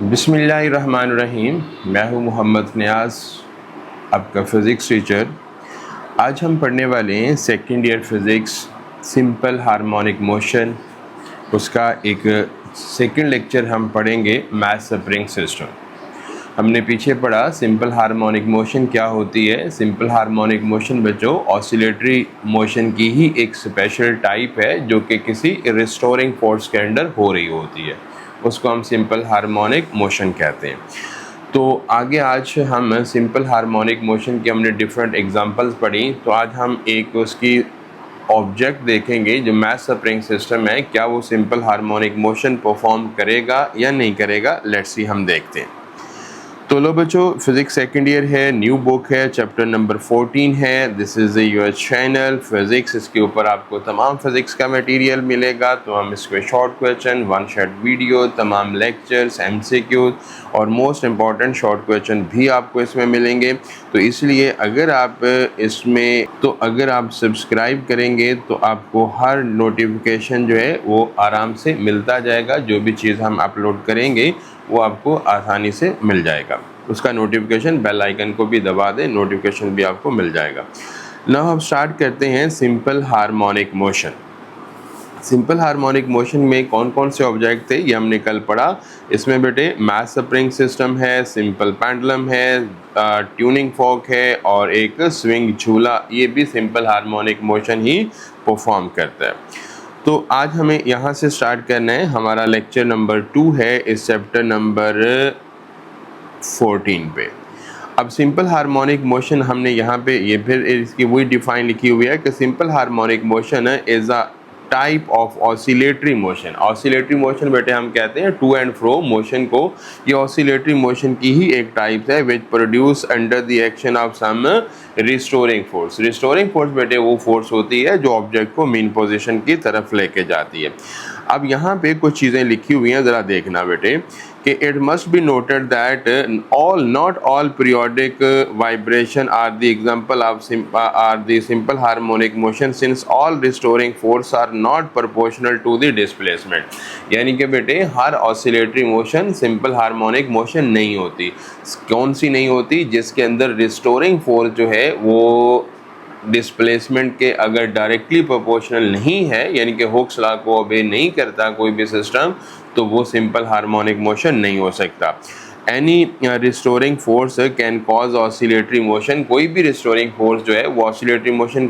बिस्मिल्लाहिर्रहमानिर्रहीम। मैं हूं मोहम्मद नियाज़, आपका फ़िज़िक्स टीचर। आज हम पढ़ने वाले हैं second year physics simple harmonic motion. उसका एक सेकंड लेक्चर हम पढ़ेंगे मास स्प्रिंग सिस्टम। हमने पीछे पढ़ा सिंपल हार्मोनिक मोशन क्या होती है। सिंपल हार्मोनिक मोशन बच्चों ऑसिलेटरी मोशन की ही एक स्पेशल टाइप है जो कि किसी रिस्टोरिंग फोर्स के अंडर हो रही होती है, उसको हम सिंपल हार्मोनिक मोशन कहते हैं। तो आगे आज हम सिंपल हार्मोनिक मोशन की हमने डिफरेंट एग्जांपल्स पढ़ी, तो आज हम एक उसकी ऑब्जेक्ट देखेंगे जो मास स्प्रिंग सिस्टम है, क्या वो सिंपल हार्मोनिक मोशन परफॉर्म करेगा या नहीं करेगा। लेट्स सी, हम देखते हैं। तो लो बच्चों, फिजिक्स सेकेंड ईयर है, न्यू बुक है, चैप्टर नंबर 14 है। This is your channel physics. इसके ऊपर आपको तमाम फिजिक्स का मटेरियल मिलेगा। तो हम इसमें short question, one shot video, तमाम लेक्चर्स, एमसीक्यूज और मोस्ट इम्पॉर्टेंट शॉर्ट क्वेश्चन भी आपको इसमें मिलेंगे। तो इसलिए अगर आप सब्सक्राइब करेंगे तो आपको हर नोटिफिकेशन जो है वो आराम से मिलता जाएगा। जो भी चीज़ हम अपलोड करेंगे वो आपको आसानी से मिल जाएगा। उसका नोटिफिकेशन बेल आइकन को भी दबा दें, नोटिफिकेशन भी आपको मिल जाएगा। नाउ हम स्टार्ट करते हैं simple harmonic motion. Simple harmonic motion में कौन कौन से ऑब्जेक्ट थे ये हमने कल पढ़ा। इसमें बेटे मास स्प्रिंग सिस्टम है, सिंपल पेंडुलम है, ट्यूनिंग फॉर्क है और एक स्विंग झूला। ये भी सिंपल हार्मोनिक मोशन ही परफॉर्म करता है। तो आज हमें यहाँ से स्टार्ट करना है। हमारा लेक्चर नंबर 2 है इस चैप्टर नंबर 14 पे। अब सिंपल हार्मोनिक मोशन हमने यहाँ पे ये फिर इसकी वही डिफाइन लिखी हुई है कि simple harmonic motion is a type of oscillatory motion. Oscillatory motion बेटे हम कहते हैं टू एंड फ्रो मोशन को। ये ऑसिलेटरी मोशन की ही एक टाइप है which produce under the action of some restoring force. Restoring force बेटे वो फोर्स होती है जो ऑब्जेक्ट को मीन पोजीशन की तरफ लेके जाती है। अब यहाँ पे कुछ चीज़ें लिखी हुई हैं, ज़रा देखना बेटे कि it must be noted that not all periodic vibration are the example of simple harmonic motion since all restoring force are not proportional to the displacement. यानी कि बेटे हर oscillatory motion simple harmonic motion नहीं होती। कौन सी नहीं होती? जिसके अंदर रिस्टोरिंग फोर्स जो है वो डिस्प्लेसमेंट के अगर डायरेक्टली प्रोपोर्शनल नहीं है, यानी कि हुक्स लॉ को ओबे नहीं करता कोई भी सिस्टम, तो वो सिंपल हार्मोनिक मोशन नहीं हो सकता। Any restoring force can cause oscillatory motion. कोई भी रिस्टोरिंग फोर्स जो है वो ऑसिलेटरी मोशन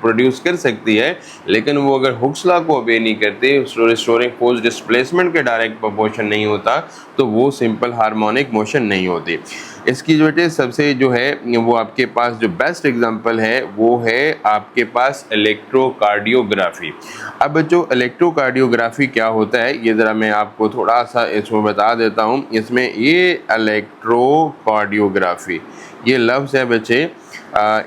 प्रोड्यूस कर सकती है, लेकिन वो अगर हुक्स लॉ को ओबे नहीं करते, रिस्टोरिंग फोर्स डिस्प्लेसमेंट के डायरेक्ट प्रोपोर्शन नहीं होता, तो वो सिंपल हार्मोनिक मोशन नहीं होती। इसकी जो है सबसे जो है वो आपके पास जो बेस्ट एग्जांपल है वो है आपके पास इलेक्ट्रोकार्डियोग्राफी। अब बच्चों इलेक्ट्रोकार्डियोग्राफी क्या होता है ये ज़रा मैं आपको थोड़ा सा इसमें बता देता हूँ। इसमें ये इलेक्ट्रोकार्डियोग्राफी ये लफ्ज़ है बच्चे,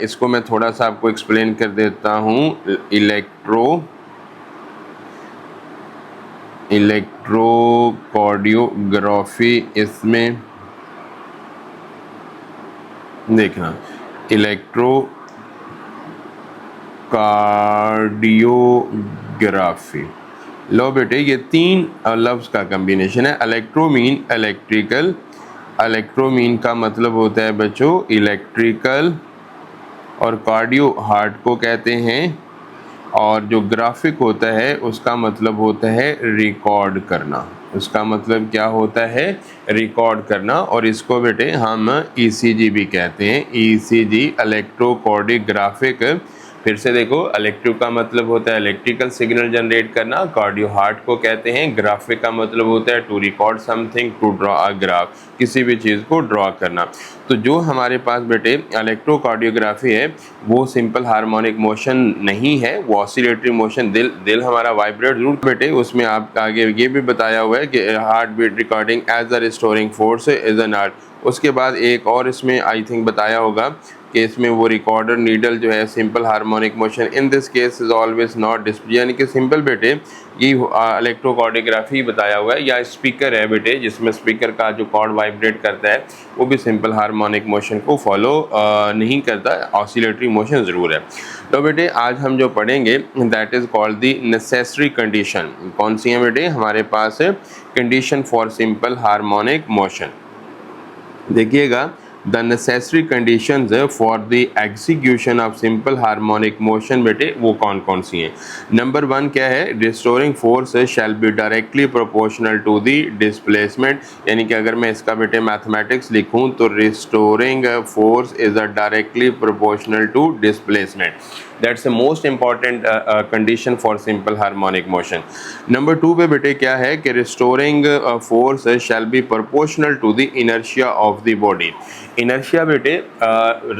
इसको मैं थोड़ा सा आपको एक्सप्लेन कर देता हूँ। इलेक्ट्रोकार्डियोग्राफी, इसमें देखना इलेक्ट्रोकार्डियोग्राफी। लो बेटे ये तीन लफ्ज़ का कम्बिनेशन है। Electro mean electrical, electro mean का मतलब होता है बच्चों इलेक्ट्रिकल, और कार्डियो हार्ट को कहते हैं, और जो ग्राफिक होता है उसका मतलब होता है रिकॉर्ड करना। उसका मतलब क्या होता है? रिकॉर्ड करना। और इसको बेटे हम ईसीजी भी कहते हैं। ECG electrocardiographic. फिर से देखो, इलेक्ट्रो का मतलब होता है इलेक्ट्रिकल सिग्नल जनरेट करना, कार्डियो हार्ट को कहते हैं, ग्राफिक का मतलब होता है to record something, to draw a graph, किसी भी चीज़ को ड्रॉ करना। तो जो हमारे पास बेटे इलेक्ट्रोकार्डियोग्राफी है वो सिंपल हार्मोनिक मोशन नहीं है, वो ऑसिलेटरी मोशन। दिल हमारा वाइब्रेट जरूर बेटे, उसमें आपका आगे ये भी बताया हुआ है कि heart beat recording as a restoring force is an art. उसके बाद एक और इसमें आई थिंक बताया होगा कि इसमें वो रिकॉर्डर नीडल जो है simple harmonic motion in this case is always not display, यानी कि सिंपल बेटे ये इलेक्ट्रोकार्डियोग्राफी बताया हुआ है, या स्पीकर है बेटे जिसमें स्पीकर का जो कॉर्ड वाइब्रेट करता है वो भी सिंपल हार्मोनिक मोशन को फॉलो नहीं करता, ऑसिलेटरी मोशन ज़रूर है। तो बेटे आज हम जो पढ़ेंगे that is called the necessary condition. कौन सी है बेटे हमारे पास condition for simple harmonic motion. देखिएगा the necessary conditions for the execution of simple harmonic motion बेटे वो कौन कौन सी हैं। नंबर 1 क्या है, restoring force shall be directly proportional to the displacement, यानी कि अगर मैं इसका बेटे मैथमेटिक्स लिखूं तो restoring force is directly proportional to displacement. That's the most important condition for simple harmonic motion. Number 2 पे बेटे क्या है कि restoring force shall be proportional to the inertia of the body. inertia बेटे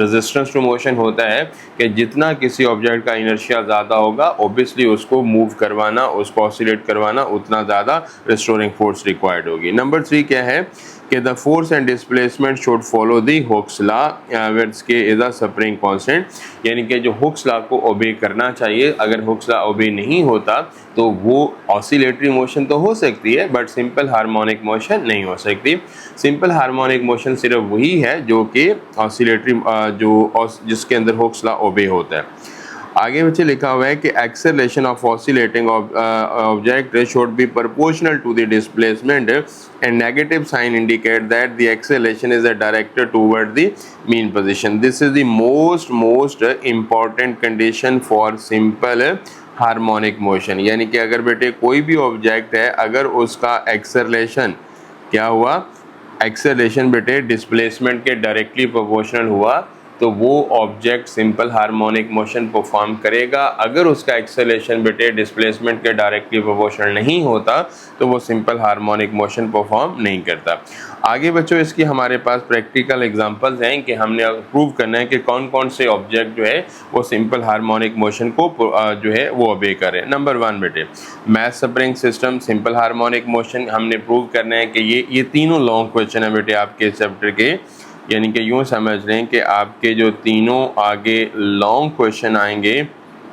resistance to motion होता है कि जितना किसी ऑब्जेक्ट का inertia ज़्यादा होगा obviously उसको मूव करवाना, उसको ऑसिलेट करवाना उतना ज़्यादा restoring force required होगी। नंबर 3 क्या है कि the force and displacement should follow the Hooke's law which के इज अ स्प्रिंग कांस्टेंट, यानी कि जो हुक्स लॉ को ओबे करना चाहिए, अगर हुक्स लॉ ओबे नहीं होता तो वो ऑसिलेटरी मोशन तो हो सकती है बट सिंपल हार्मोनिक मोशन नहीं हो सकती। सिंपल हार्मोनिक मोशन सिर्फ वही है जो कि ऑसिलेटरी जिसके अंदर हुक्स लॉ ओबे होता है। आगे बच्चे लिखा हुआ है कि acceleration of oscillating object should be proportional to the displacement and negative sign indicate that the acceleration is directed toward the mean position. This is the most important condition for simple harmonic motion, यानी कि अगर बेटे कोई भी object है अगर उसका acceleration क्या हुआ, एक्सेलरेशन बेटे डिस्प्लेसमेंट के डायरेक्टली प्रोपोर्शनल हुआ तो वो object simple harmonic motion perform करेगा। अगर उसका एक्सेलरेशन बेटे डिस्प्लेसमेंट के डायरेक्टली प्रोपोर्शनल नहीं होता तो वो सिंपल हार्मोनिक मोशन परफॉर्म नहीं करता। आगे बच्चों इसकी हमारे पास प्रैक्टिकल एग्जांपल्स हैं कि हमने प्रूव करना है कि कौन कौन से ऑब्जेक्ट जो है वो सिंपल हार्मोनिक मोशन को जो है वो ओबे करें। नंबर 1 बेटे math spring system simple harmonic motion हमने प्रूव करना है कि ये तीनों लॉन्ग क्वेश्चन है बेटे आपके चैप्टर के, यानी कि यूँ समझ लें कि आपके जो तीनों आगे लॉन्ग क्वेश्चन आएंगे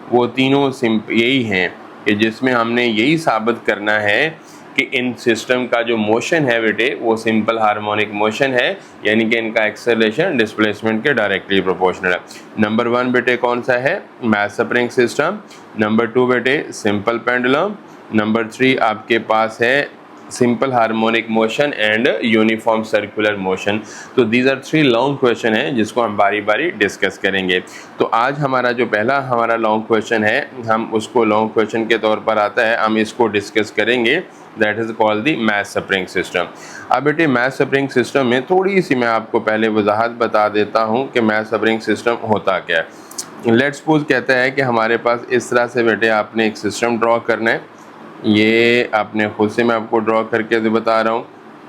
वो तीनों यही हैं कि जिसमें हमने यही साबित करना है कि इन सिस्टम का जो मोशन है बेटे वो सिंपल हार्मोनिक मोशन है, यानी कि इनका एक्सेलरेशन डिस्प्लेसमेंट के डायरेक्टली प्रोपोर्शनल है। नंबर 1 बेटे कौन सा है, मैथ स्प्रिंग सिस्टम। नंबर 2 बेटे सिंपल पेंडुलम। नंबर 3 आपके पास है simple harmonic motion and uniform circular motion. तो दीज आर 3 लॉन्ग क्वेश्चन हैं जिसको हम बारी बारी डिस्कस करेंगे। तो आज हमारा जो पहला हमारा लॉन्ग क्वेश्चन है हम उसको लॉन्ग क्वेश्चन के तौर पर आता है, हम इसको डिस्कस करेंगे, that is called the math spring system. अब बेटे मैथ स्प्रिंग सिस्टम में थोड़ी सी मैं आपको पहले वजाहत बता देता हूँ कि मैथ स्प्रिंग सिस्टम होता क्या है। लेट्स सपोज कहता है कि हमारे पास इस तरह से बेटे आपने एक सिस्टम ड्रॉ करना है, ये आपने खुद से मैं आपको ड्रॉ करके बता रहा हूँ,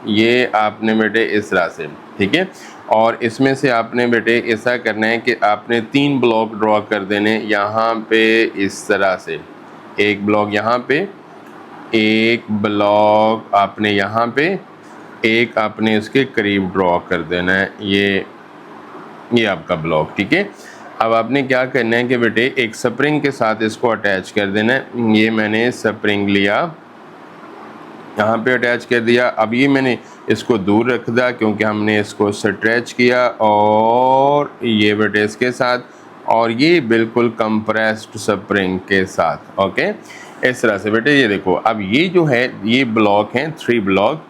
ये आपने बेटे इस तरह से, ठीक है, और इसमें से आपने बेटे ऐसा करना है कि आपने 3 ब्लॉक ड्रॉ कर देने यहाँ पे इस तरह से, एक ब्लॉक यहाँ पे, एक ब्लॉक आपने यहाँ पे, एक आपने इसके करीब ड्रॉ कर देना है, ये आपका ब्लॉक, ठीक है। अब आपने क्या करना है कि बेटे एक स्प्रिंग के साथ इसको अटैच कर देना है। ये मैंने स्प्रिंग लिया, यहाँ पे अटैच कर दिया। अब ये मैंने इसको दूर रख दिया क्योंकि हमने इसको स्ट्रेच किया, और ये बेटे इसके साथ, और ये बिल्कुल कंप्रेस्ड स्प्रिंग के साथ, ओके। इस तरह से बेटे ये देखो, अब ये जो है ये ब्लॉक हैं 3 ब्लॉक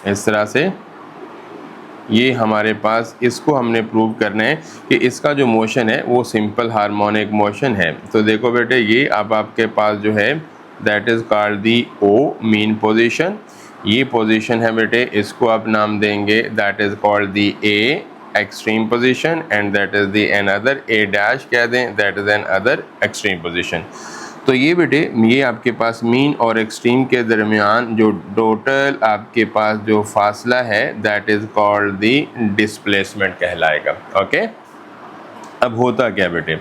इस तरह से, ये हमारे पास, इसको हमने प्रूव करना है कि इसका जो मोशन है वो सिंपल हार्मोनिक मोशन है। तो देखो बेटे ये अब आपके पास जो है that is called the O mean position, ये पोजीशन है बेटे, इसको आप नाम देंगे that is called the A extreme position and that is the another A dash कह दें that is an other extreme position. तो ये बेटे ये आपके पास मीन और एक्सट्रीम के दरमियान जो टोटल आपके पास जो फासला है that is called the displacement कहलाएगा, ओके। अब होता क्या बेटे,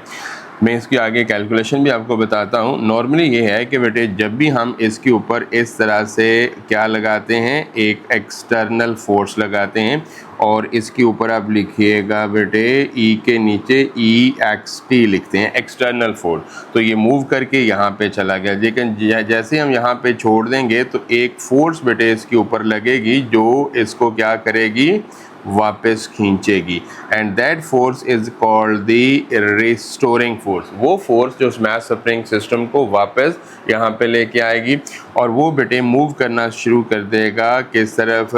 मैं इसकी आगे कैलकुलेशन भी आपको बताता हूँ। नॉर्मली ये है कि बेटे जब भी हम इसके ऊपर इस तरह से क्या लगाते हैं, एक एक्सटर्नल फोर्स लगाते हैं, और इसके ऊपर आप लिखिएगा बेटे ई के नीचे EXT लिखते हैं, एक्सटर्नल फोर्स। तो ये मूव करके यहाँ पे चला गया, लेकिन जैसे हम यहाँ पे छोड़ देंगे तो एक फोर्स बेटे इसके ऊपर लगेगी जो इसको क्या करेगी, वापस खींचेगी, and that force is called the restoring force. वो फोर्स जो मास स्प्रिंग सिस्टम को वापस यहाँ पे लेके आएगी, और वो बेटे मूव करना शुरू कर देगा किस तरफ,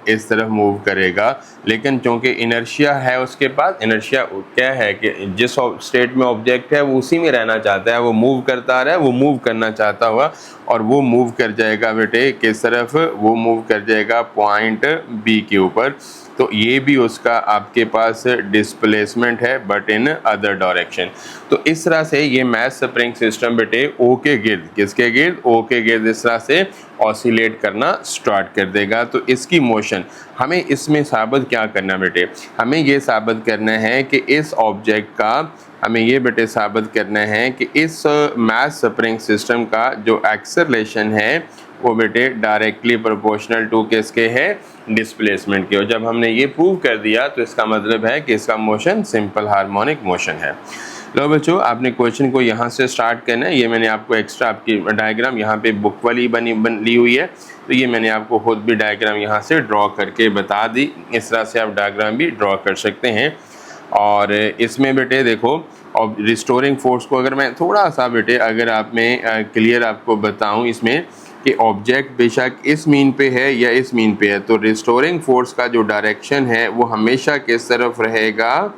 इस तरफ मूव करेगा। लेकिन चूंकि इनर्शिया है उसके पास, इनर्शिया क्या है कि जिस स्टेट में ऑब्जेक्ट है वो उसी में रहना चाहता है, वो मूव करता रहा है, वो मूव करना चाहता हुआ, और वो मूव कर जाएगा बेटे किस तरफ, वो मूव कर जाएगा पॉइंट बी के ऊपर। तो ये भी उसका आपके पास डिस्प्लेसमेंट है, बट इन अदर डायरेक्शन। तो इस तरह से ये मास स्प्रिंग सिस्टम बेटे ओ के गिर्द, किसके गिर्द, ओ के गिर्द इस तरह से ऑसिलेट करना स्टार्ट कर देगा। तो इसकी मोशन हमें इसमें साबित क्या करना बेटे, हमें ये साबित करना है कि इस ऑब्जेक्ट का, हमें ये बेटे साबित करना है कि इस मास स्प्रिंग सिस्टम का जो एक्सेलरेशन है वो बेटे डायरेक्टली प्रोपोर्शनल टू किसके है, डिस्प्लेसमेंट के। और जब हमने ये प्रूव कर दिया तो इसका मतलब है कि इसका मोशन सिंपल हार्मोनिक मोशन है। लो बच्चों, आपने क्वेश्चन को यहाँ से स्टार्ट करना है। ये मैंने आपको एक्स्ट्रा आपकी डायग्राम यहाँ पे बुक वाली ली हुई है, तो ये मैंने आपको खुद भी डायग्राम यहाँ से ड्रॉ करके बता दी। इस तरह से आप डायग्राम भी ड्रॉ कर सकते हैं। और इसमें बेटे देखो, और रिस्टोरिंग फोर्स को अगर मैं थोड़ा सा बेटे अगर आप में क्लियर आपको बताऊं इसमें कि ऑब्जेक्ट बेशक इस मीन पे है या इस मीन पे है, तो रिस्टोरिंग फोर्स का जो डायरेक्शन है वो हमेशा किस तरफ रहेगा,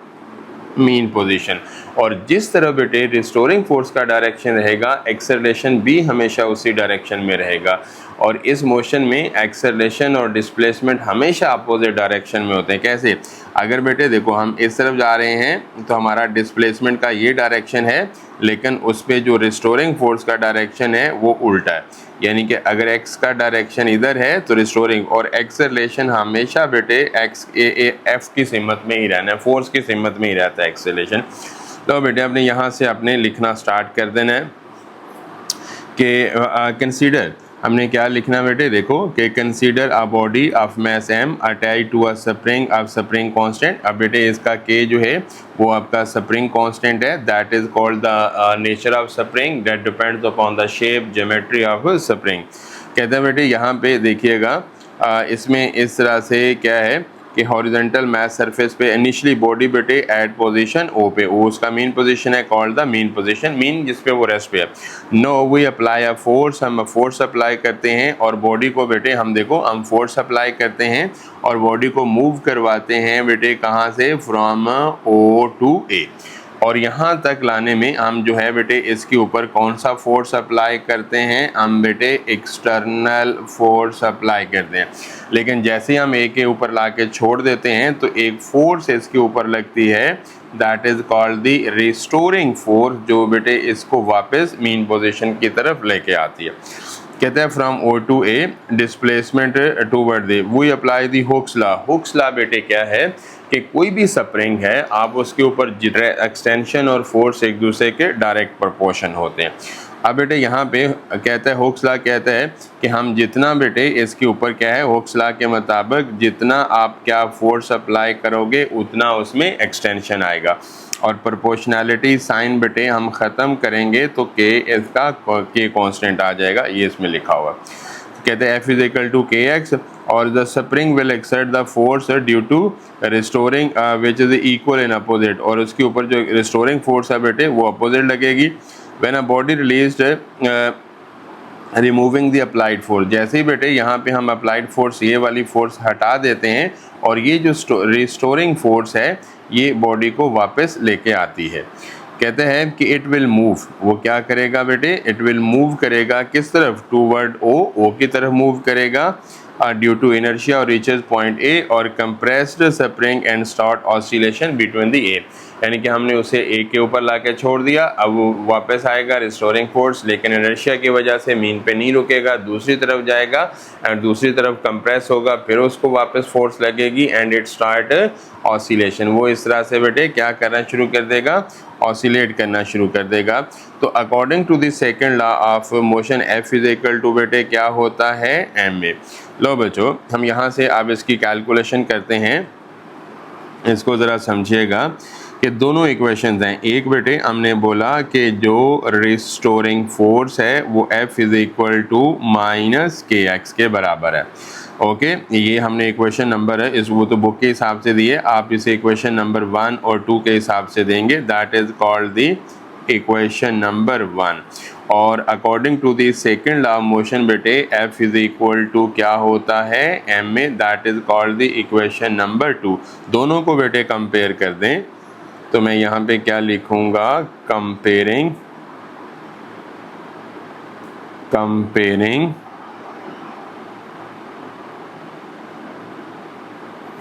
मीन पोजीशन। और जिस तरह बेटे रिस्टोरिंग फोर्स का डायरेक्शन रहेगा, एक्सेलरेशन भी हमेशा उसी डायरेक्शन में रहेगा। और इस मोशन में एक्सेलरेशन और डिस्प्लेसमेंट हमेशा अपोजिट डायरेक्शन में होते हैं। कैसे, अगर बेटे देखो हम इस तरफ जा रहे हैं तो हमारा डिस्प्लेसमेंट का ये डायरेक्शन है, लेकिन उस पर जो रिस्टोरिंग फोर्स का डायरेक्शन है वो उल्टा है। यानी कि अगर एक्स का डायरेक्शन इधर है तो रिस्टोरिंग, और एक्सेलरेशन हमेशा बेटे एक्स एफ की सिमत में ही रहना है, फोर्स की सिमत में ही रहता है एक्सेलरेशन। तो बेटे अपने यहाँ से अपने लिखना स्टार्ट कर देना है कि कंसीडर, हमने क्या लिखना बेटे देखो कि consider a body of mass m attached to a spring constant. अब बेटे इसका k जो है वो आपका स्प्रिंग कांस्टेंट है, that is called the nature of spring that depends upon the shape geometry of spring. कहते हैं बेटे यहाँ पे देखिएगा, इसमें इस तरह से क्या है कि हॉरिजॉन्टल मास सरफेस पे इनिशियली बॉडी बेटे एट पोजीशन ओ पे, ओ उसका मीन पोजीशन है, called the mean position, mean जिस पे वो रेस्ट पे है। Now we apply a force, हम फोर्स अप्लाई करते हैं और बॉडी को बेटे हम देखो हम फोर्स अप्लाई करते हैं और बॉडी को मूव करवाते हैं बेटे कहाँ से, फ्रॉम ओ टू ए। और यहाँ तक लाने में हम जो है बेटे इसके ऊपर कौन सा फोर्स अप्लाई करते हैं, हम बेटे एक्सटर्नल फोर्स अप्लाई करते हैं। लेकिन जैसे हम ए के ऊपर ला के छोड़ देते हैं तो एक फोर्स इसके ऊपर लगती है, that is called the restoring force, जो बेटे इसको वापस मीन पोजीशन की तरफ लेके आती है। कहते हैं from O to A displacement toward the, we apply the Hooke's law. Hooke's law बेटे क्या है कि कोई भी स्प्रिंग है आप उसके ऊपर एक्सटेंशन और फोर्स एक दूसरे के डायरेक्ट प्रोपोर्शन होते हैं। अब बेटे यहाँ पे कहता है हुक्स लॉ कहता है कि हम जितना बेटे इसके ऊपर क्या है, हुक्स लॉ के मुताबिक जितना आप क्या फोर्स अप्लाई करोगे उतना उसमें एक्सटेंशन आएगा। और प्रोपोर्शनैलिटी साइन बेटे हम ख़त्म करेंगे तो के इसका के कांस्टेंट आ जाएगा, ये इसमें लिखा हुआ। कहते हैं F is equal to k x और the spring will exert the force due to restoring which is equal in opposite, और उसके ऊपर जो रिस्टोरिंग फोर्स है बेटे वो अपोजिट लगेगी। When a body released removing the applied force, जैसे ही बेटे यहाँ पे हम अप्लाइड फोर्स ये वाली फोर्स हटा देते हैं और ये जो रिस्टोरिंग फोर्स है ये बॉडी को वापस लेके आती है। कहते हैं कि इट विल मूव, वो क्या करेगा बेटे, इट विल मूव करेगा किस तरफ, टूवर्ड ओ, ओ की तरफ मूव करेगा। ड्यू टू इनर्शिया और रीचेज पॉइंट ए और compressed spring and start oscillation between the ए, यानी कि हमने उसे ए के ऊपर ला के छोड़ दिया, अब वो वापस आएगा रिस्टोरिंग फोर्स, लेकिन इनर्शिया की वजह से मीन पे नहीं रुकेगा, दूसरी तरफ जाएगा एंड दूसरी तरफ कंप्रेस होगा, फिर उसको वापस फोर्स लगेगी एंड इट स्टार्ट ऑसिलेशन। वो इस तरह से बेटे क्या करना शुरू कर देगा, ऑसिलेट करना शुरू कर देगा। तो according to the second law of motion F is equal to बेटे क्या होता है, एम ए। लो बच्चों, हम यहाँ से अब इसकी कैलकुलेशन करते हैं, इसको ज़रा समझिएगा कि दोनों इक्वेशंस हैं। एक बेटे हमने बोला कि जो रिस्टोरिंग फोर्स है वो F is equal to minus k x के बराबर है। ओके, ये हमने इक्वेशन नंबर है, इस वो तो बुक के हिसाब से दिए, आप इसे इक्वेशन नंबर 1 और 2 के हिसाब से देंगे, that is called the equation number 1। और according to the second law of motion बेटे F इज इक्वल टू क्या होता है, m में, that is called the equation number 2। दोनों को बेटे कंपेयर कर दें, तो मैं यहाँ पे क्या लिखूँगा, कंपेयरिंग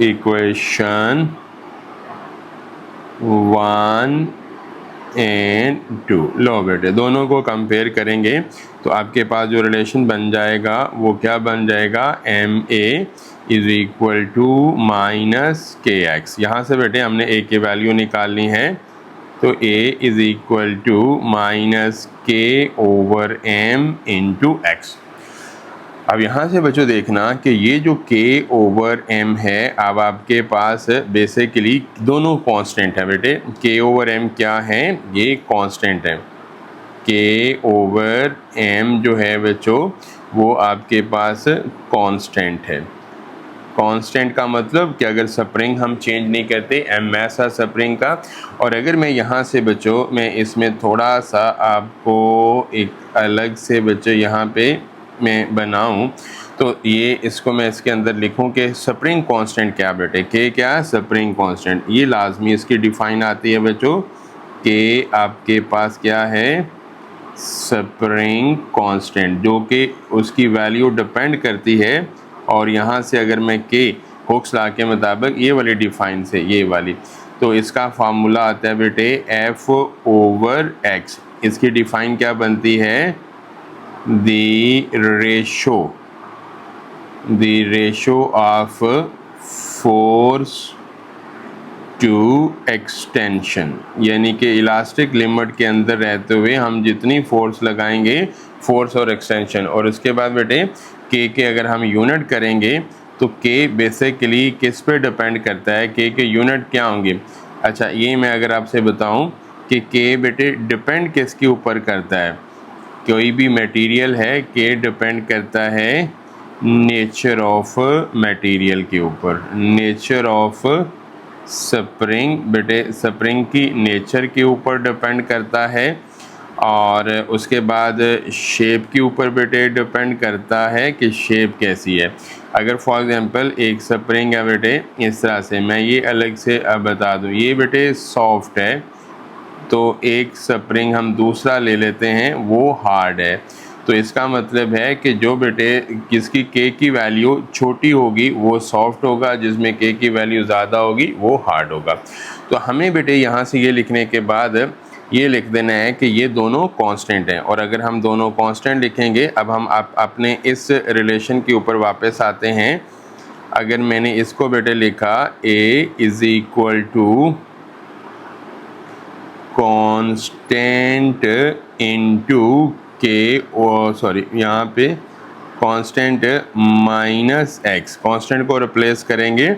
इक्वेशन 1 एंड 2। लो बेटे, दोनों को कंपेयर करेंगे तो आपके पास जो रिलेशन बन जाएगा वो क्या बन जाएगा, m a is equal to minus k x. यहाँ से बेटे हमने ए की वैल्यू निकालनी है, तो ए इज इक्वल टू माइनस के ओवर एम इंटू एक्स। अब यहाँ से बच्चों देखना कि ये जो k ओवर m है, अब आपके पास बेसिकली दोनों कांस्टेंट है बेटे। k ओवर m क्या है, ये कांस्टेंट है। k ओवर m जो है बच्चों वो आपके पास कांस्टेंट है। कांस्टेंट का मतलब कि अगर स्प्रिंग हम चेंज नहीं करते, m मैस है स्प्रिंग का। और अगर मैं यहाँ से बच्चों मैं इसमें थोड़ा सा आपको एक अलग से बच्चों यहाँ पे मैं बनाऊं, तो ये इसको मैं इसके अंदर लिखूं कि स्प्रिंग कांस्टेंट क्या बेटे, के क्या है, स्प्रिंग कांस्टेंट। ये लाजमी इसकी डिफाइन आती है बच्चों, के आपके पास क्या है, स्प्रिंग कांस्टेंट, जो कि उसकी वैल्यू डिपेंड करती है। और यहाँ से अगर मैं के हुक्स लॉ के मुताबिक ये वाली डिफाइन से ये वाली, तो इसका फार्मूला आता है बेटे एफ ओवर एक्स। इसकी डिफाइन क्या बनती है, the ratio of force to extension, यानी कि इलास्टिक लिमिट के अंदर रहते हुए हम जितनी फोर्स लगाएंगे, फोर्स और एक्सटेंशन। और उसके बाद बेटे के अगर हम यूनिट करेंगे तो के बेसिकली किस पे डिपेंड करता है, के यूनिट क्या होंगे। अच्छा, ये मैं अगर आपसे बताऊं कि के बेटे डिपेंड किसके ऊपर करता है, कोई भी मटेरियल है, के डिपेंड करता है नेचर ऑफ मटेरियल के ऊपर, नेचर ऑफ स्प्रिंग बेटे स्प्रिंग की नेचर के ऊपर डिपेंड करता है। और उसके बाद शेप के ऊपर बेटे डिपेंड करता है कि शेप कैसी है। अगर फॉर एग्जांपल एक स्प्रिंग है बेटे इस तरह से, मैं ये अलग से बता दूँ, ये बेटे सॉफ्ट है, तो एक स्प्रिंग हम दूसरा ले लेते हैं वो हार्ड है। तो इसका मतलब है कि जो बेटे जिसकी के की वैल्यू छोटी होगी वो सॉफ्ट होगा, जिसमें के की वैल्यू ज़्यादा होगी वो हार्ड होगा। तो हमें बेटे यहाँ से ये लिखने के बाद ये लिख देना है कि ये दोनों कांस्टेंट हैं। और अगर हम दोनों कांस्टेंट लिखेंगे, अब हम अपने इस रिलेशन के ऊपर वापस आते हैं। अगर मैंने इसको बेटे लिखा a is equal to constant into k, sorry यहाँ पे कांस्टेंट माइनस एक्स, कांस्टेंट को रिप्लेस करेंगे,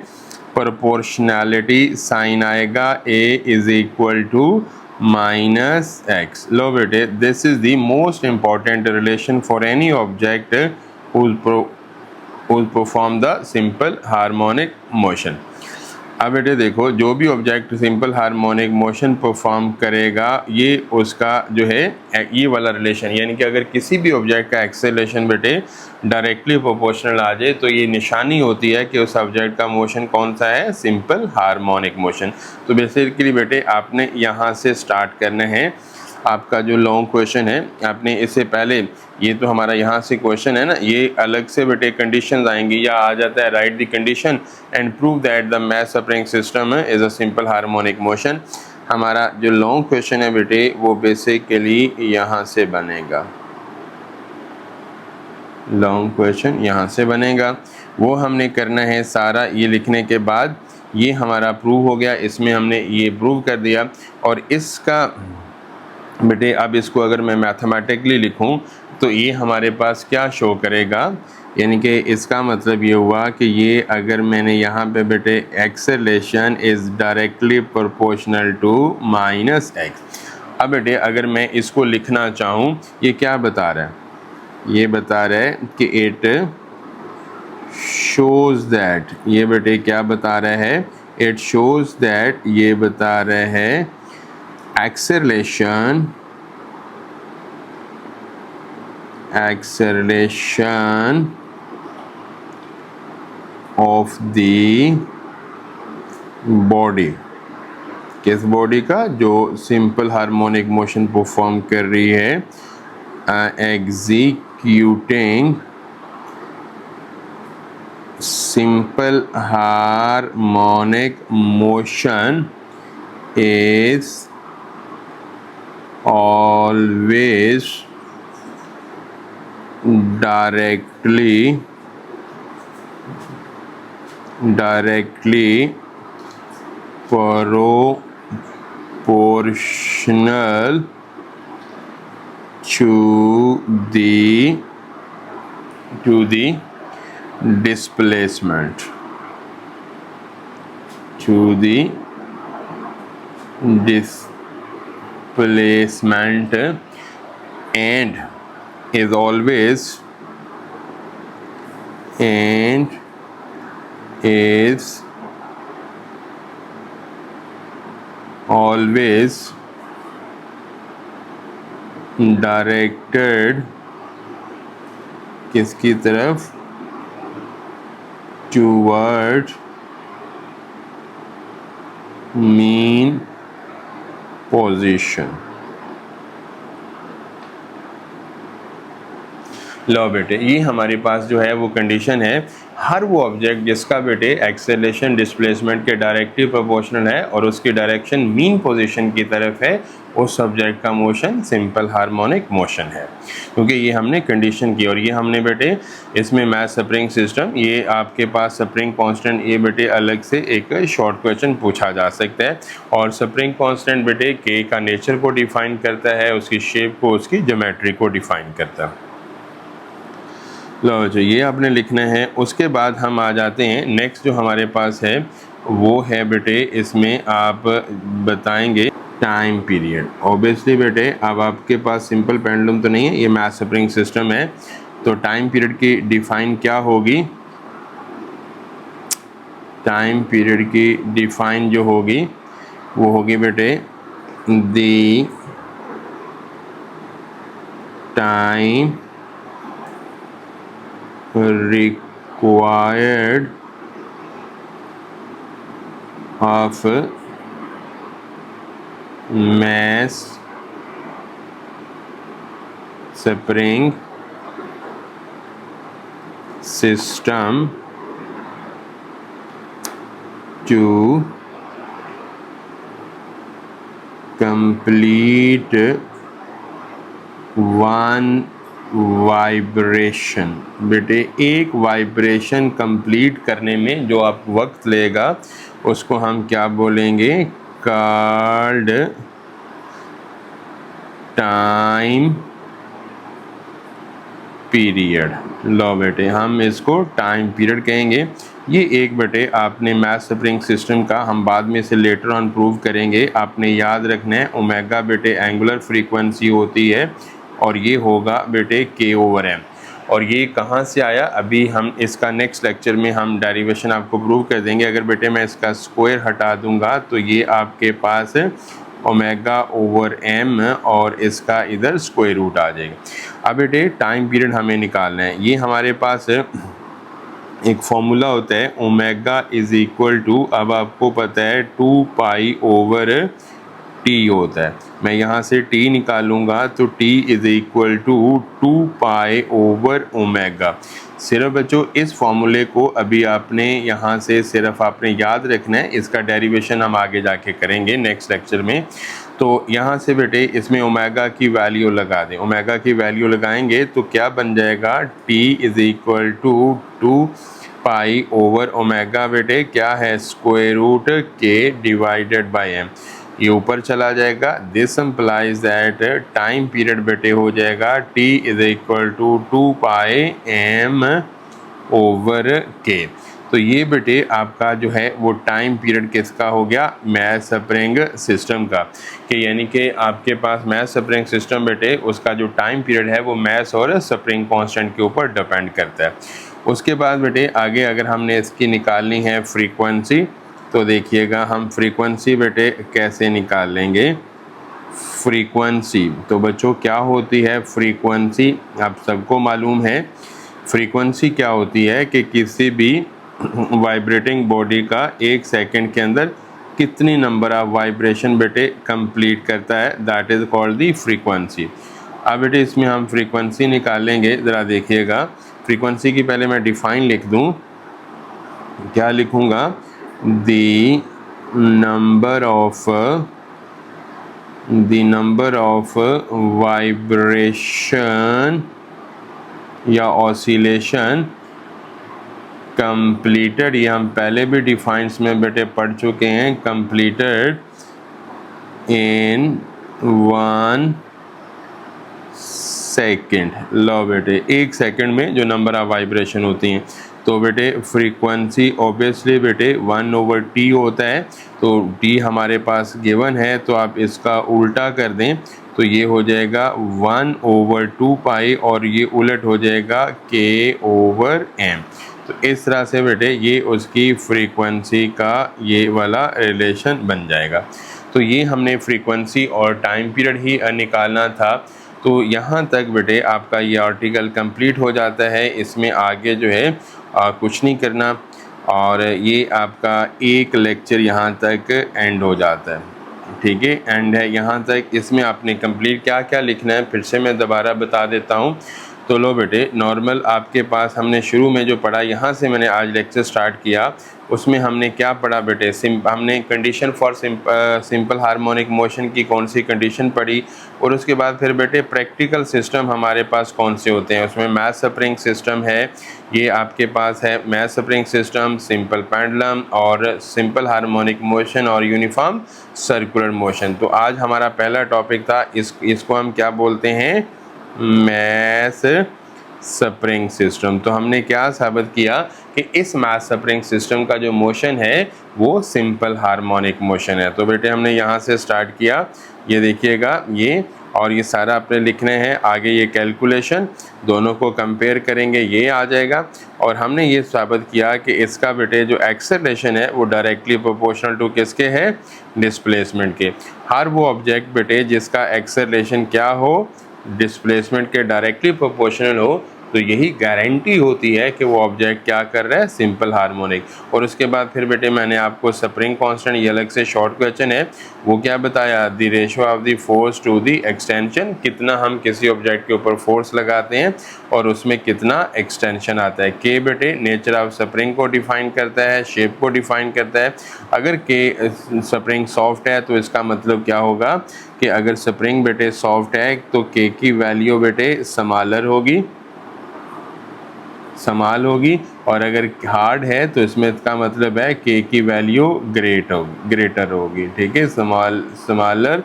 प्रोपोर्शनैलिटी साइन आएगा, a is equal to minus x. लो बेटे, this is the most important relation for any object who perform the simple harmonic motion। अब बेटे देखो, जो भी object simple harmonic motion perform करेगा, ये उसका जो है ये वाला रिलेशन, यानी कि अगर किसी भी ऑब्जेक्ट का एक्सेलरेशन बेटे डायरेक्टली प्रोपोर्शनल आ जाए तो ये निशानी होती है कि उस ऑब्जेक्ट का मोशन कौन सा है, सिंपल हार्मोनिक मोशन। तो बेसिकली बेटे आपने यहाँ से स्टार्ट करना है। आपका जो लॉन्ग क्वेश्चन है, आपने इससे पहले ये तो हमारा यहाँ से क्वेश्चन है ना, ये अलग से बेटे कंडीशंस आएंगी, या आ जाता है right the condition and prove that the mass spring system is a simple harmonic motion. हमारा जो लॉन्ग क्वेश्चन है बेटे वो बेसिकली यहाँ से बनेगा, लॉन्ग क्वेश्चन यहाँ से बनेगा। वो हमने करना है सारा, ये लिखने के बाद ये हमारा प्रूव हो गया, इसमें हमने ये प्रूव कर दिया। और इसका बेटे अब इसको अगर मैं मैथमेटिकली लिखूं तो ये हमारे पास क्या शो करेगा, यानी कि इसका मतलब ये हुआ कि ये अगर मैंने यहाँ पे बेटे acceleration is directly proportional to minus x. अब बेटे अगर मैं इसको लिखना चाहूँ, ये क्या बता रहा है, ये बता रहा है कि इट शोज़ दैट, ये बेटे क्या बता रहा है, इट शोज़ दैट, ये बता रहे हैं acceleration of the body, किस बॉडी का, जो सिंपल हार्मोनिक मोशन परफॉर्म कर रही है, executing simple harmonic motion is always directly proportional to the displacement, and is always directed किसकी तरफ, toward mean पोजीशन। लो बेटे ये हमारे पास जो है वो कंडीशन है, हर वो ऑब्जेक्ट जिसका बेटे एक्सेलेरेशन डिस्प्लेसमेंट के डायरेक्टली प्रोपोर्शनल है और उसकी डायरेक्शन मीन पोजीशन की तरफ है, उस सब्जेक्ट का मोशन सिंपल हार्मोनिक मोशन है, क्योंकि ये हमने कंडीशन की। और ये हमने बेटे इसमें मास स्प्रिंग सिस्टम, ये आपके पास स्प्रिंग कांस्टेंट, ये बेटे अलग से एक शॉर्ट क्वेश्चन पूछा जा सकता है। और स्प्रिंग कांस्टेंट बेटे के का नेचर को डिफाइन करता है, उसकी शेप को, उसकी ज्योमेट्री को डिफाइन करता है। लो जो ये आपने लिखना है। उसके बाद हम आ जाते हैं नेक्स्ट जो हमारे पास है वो है बेटे, इसमें आप बताएंगे टाइम पीरियड। ऑब्वियसली बेटे अब आपके पास सिंपल पेंडुलम तो नहीं है, ये मास स्प्रिंग सिस्टम है, तो टाइम पीरियड की डिफाइन क्या होगी, टाइम पीरियड की डिफाइन जो होगी वो होगी बेटे the time required of mass spring system to complete one vibration. बेटे एक वाइब्रेशन कंप्लीट करने में जो आप वक्त लेगा उसको हम क्या बोलेंगे, कॉल्ड टाइम पीरियड। लो बेटे हम इसको टाइम पीरियड कहेंगे। ये एक बेटे आपने मास स्प्रिंग सिस्टम का, हम बाद में से लेटर ऑन प्रूव करेंगे, आपने याद रखना है ओमेगा बेटे एंगुलर फ्रीक्वेंसी होती है और ये होगा बेटे k/m। और ये कहाँ से आया, अभी हम इसका नेक्स्ट लेक्चर में हम डेरिवेशन आपको प्रूव कर देंगे। अगर बेटे मैं इसका स्क्वायर हटा दूंगा तो ये आपके पास ω/m और इसका इधर स्क्वायर रूट आ जाएगा। अब बेटे टाइम पीरियड हमें निकालना है। ये हमारे पास एक फॉर्मूला होता है ω = अब आपको पता है 2π/m टी होता है। मैं यहाँ से टी निकालूंगा तो T is equal to 2 pi over omega. सिर्फ बच्चों इस फॉर्मूले को अभी आपने यहाँ से सिर्फ आपने याद रखना है, इसका डेरिवेशन हम आगे जाके करेंगे नेक्स्ट लेक्चर में। तो यहाँ से बेटे इसमें ओमेगा की वैल्यू लगा दें, ओमेगा की वैल्यू लगाएंगे तो क्या बन जाएगा, T is equal to 2 pi over omega बेटे क्या है, square root k divided by m. ये ऊपर चला जाएगा। This implies that time period बेटे हो जाएगा t is equal to 2 pi m over k. तो ये बेटे आपका जो है वो टाइम पीरियड किसका हो गया, मैथ स्प्रिंग सिस्टम का, कि यानी कि आपके पास मैथ स्प्रिंग सिस्टम बेटे उसका जो टाइम पीरियड है वो मैथ और स्प्रिंग कांस्टेंट के ऊपर डिपेंड करता है। उसके बाद बेटे आगे अगर हमने इसकी निकालनी है फ्रीक्वेंसी, तो देखिएगा हम फ्रीक्वेंसी बेटे कैसे निकाल लेंगे। फ्रीक्वेंसी तो बच्चों क्या होती है, फ्रीक्वेंसी आप सबको मालूम है। फ्रीक्वेंसी क्या होती है कि किसी भी वाइब्रेटिंग बॉडी का 1 सेकंड के अंदर कितनी नंबर ऑफ वाइब्रेशन बेटे कंप्लीट करता है, that is called the frequency. अब बेटे इसमें हम फ्रीक्वेंसी निकालेंगे, ज़रा देखिएगा। फ्रीक्वेंसी की पहले मैं डिफाइन लिख दूँ, क्या लिखूँगा, the number of vibration या oscillation completed, ये हम पहले भी डिफाइंस में बेटे पढ़ चुके हैं, completed in 1 सेकेंड। लो बेटे 1 सेकेंड में जो नंबर ऑफ वाइब्रेशन होती हैं, तो बेटे फ्रीक्वेंसी ऑब्वियसली बेटे 1/t होता है। तो t हमारे पास गिवन है, तो आप इसका उल्टा कर दें तो ये हो जाएगा 1/2 पाई और ये उलट हो जाएगा k/m। तो इस तरह से बेटे ये उसकी फ्रीक्वेंसी का ये वाला रिलेशन बन जाएगा। तो ये हमने फ्रीक्वेंसी और टाइम पीरियड ही निकालना था। तो यहाँ तक बेटे आपका ये आर्टिकल कंप्लीट हो जाता है। इसमें आगे जो है कुछ नहीं करना, और ये आपका एक लेक्चर यहाँ तक एंड हो जाता है, ठीक है, एंड है यहाँ तक। इसमें आपने कंप्लीट क्या क्या लिखना है फिर से मैं दोबारा बता देता हूँ। तो लो बेटे नॉर्मल आपके पास हमने शुरू में जो पढ़ा, यहाँ से मैंने आज लेक्चर स्टार्ट किया, उसमें हमने क्या पढ़ा बेटे, हमने condition for simple harmonic motion की कौन सी कंडीशन पढ़ी, और उसके बाद फिर बेटे प्रैक्टिकल सिस्टम हमारे पास कौन से होते हैं। उसमें मैथ स्प्रिंग सिस्टम है, ये आपके पास है math spring system, simple pendulum और सिंपल हार्मोनिक मोशन और यूनिफॉर्म सर्कुलर मोशन। तो आज हमारा पहला टॉपिक था, इसको हम क्या बोलते हैं, मैथ स्प्रिंग सिस्टम। तो हमने क्या साबित किया कि इस मैथ स्प्रिंग सिस्टम का जो मोशन है वो सिंपल हार्मोनिक मोशन है। तो बेटे हमने यहाँ से स्टार्ट किया, ये देखिएगा ये, और ये सारा आपने लिखने हैं। आगे ये कैलकुलेशन दोनों को कंपेयर करेंगे, ये आ जाएगा। और हमने ये साबित किया कि इसका बेटे जो एक्सेलरेशन है वो डायरेक्टली प्रोपोर्शनल टू किसके है, डिस्प्लेसमेंट के। हर वो ऑब्जेक्ट बेटे जिसका एक्सेलरेशन क्या हो, डिस्प्लेसमेंट के डायरेक्टली प्रोपोर्शनल हो, तो यही गारंटी होती है कि वो ऑब्जेक्ट क्या कर रहा है, सिंपल हार्मोनिक। और उसके बाद फिर बेटे मैंने आपको स्प्रिंग कांस्टेंट, ये अलग से शॉर्ट क्वेश्चन है, वो क्या बताया, the ratio of the force to the extension, कितना हम किसी ऑब्जेक्ट के ऊपर फोर्स लगाते हैं और उसमें कितना एक्सटेंशन आता है। के बेटे नेचर ऑफ स्प्रिंग को डिफाइन करता है, शेप को डिफाइन करता है। अगर के स्प्रिंग सॉफ्ट है तो इसका मतलब क्या होगा कि अगर स्प्रिंग बेटे सॉफ्ट है तो के की वैल्यू बेटे स्मॉलर होगी, स्मॉल होगी, और अगर हार्ड है तो इसमें इसका मतलब है के की वैल्यू ग्रेटर होगी, ठीक है, स्मॉलर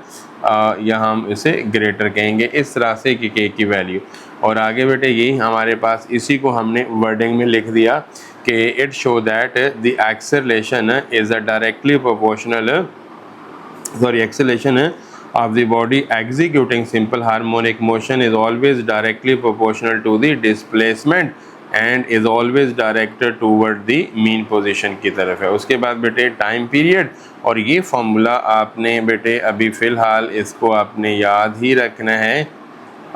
या हम इसे ग्रेटर कहेंगे, इस तरह से कि के की वैल्यू। और आगे बेटे यही हमारे पास, इसी को हमने वर्डिंग में लिख दिया कि it show that the acceleration is a directly proportional, acceleration of the body executing simple harmonic motion is always directly proportional to the displacement and is always directed toward the mean position की तरफ है। उसके बाद बेटे time period, और ये formula आपने बेटे अभी फ़िलहाल इसको आपने याद ही रखना है।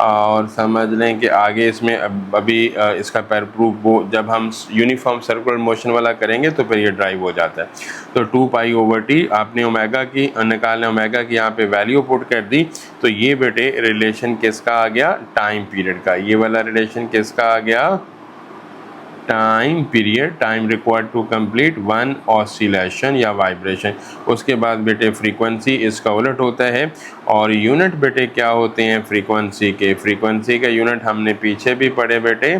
और समझ लें कि आगे इसमें अभी इसका प्रूफ वो जब हम यूनिफॉर्म सर्कुलर मोशन वाला करेंगे तो फिर ये ड्राइव हो जाता है। तो 2 पाई/t आपने ओमेगा की निकालना, ओमेगा की यहाँ पे वैल्यू पुट कर दी, तो ये बेटे रिलेशन किसका आ गया, टाइम पीरियड का। ये वाला रिलेशन किसका आ गया, time period, time required to complete one oscillation या वाइब्रेशन। उसके बाद बेटे फ्रीक्वेंसी इसका उलट होता है, और यूनिट बेटे क्या होते हैं फ्रीक्वेंसी के, फ्रीक्वेंसी का यूनिट हमने पीछे भी पढ़े बेटे,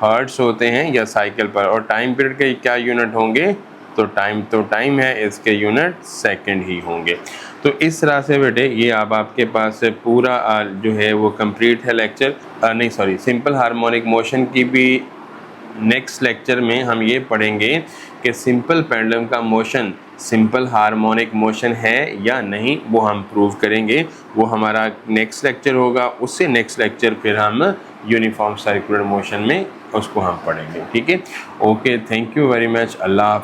हर्ट्स होते हैं या साइकिल पर। और टाइम पीरियड के क्या यूनिट होंगे, तो टाइम है, इसके यूनिट सेकंड ही होंगे। तो इस तरह से बेटे ये अब आपके पास पूरा जो है वो कंप्लीट है लेक्चर। नहीं सॉरी, सिंपल हार्मोनिक मोशन की भी नेक्स्ट लेक्चर में हम ये पढ़ेंगे कि सिंपल पेंडुलम का मोशन सिंपल हार्मोनिक मोशन है या नहीं, वो हम प्रूव करेंगे। वो हमारा नेक्स्ट लेक्चर होगा। उससे नेक्स्ट लेक्चर फिर हम यूनिफॉर्म सर्कुलर मोशन में उसको हम पढ़ेंगे। ठीक है, okay, thank you very much, अल्लाह हाफ़िज़।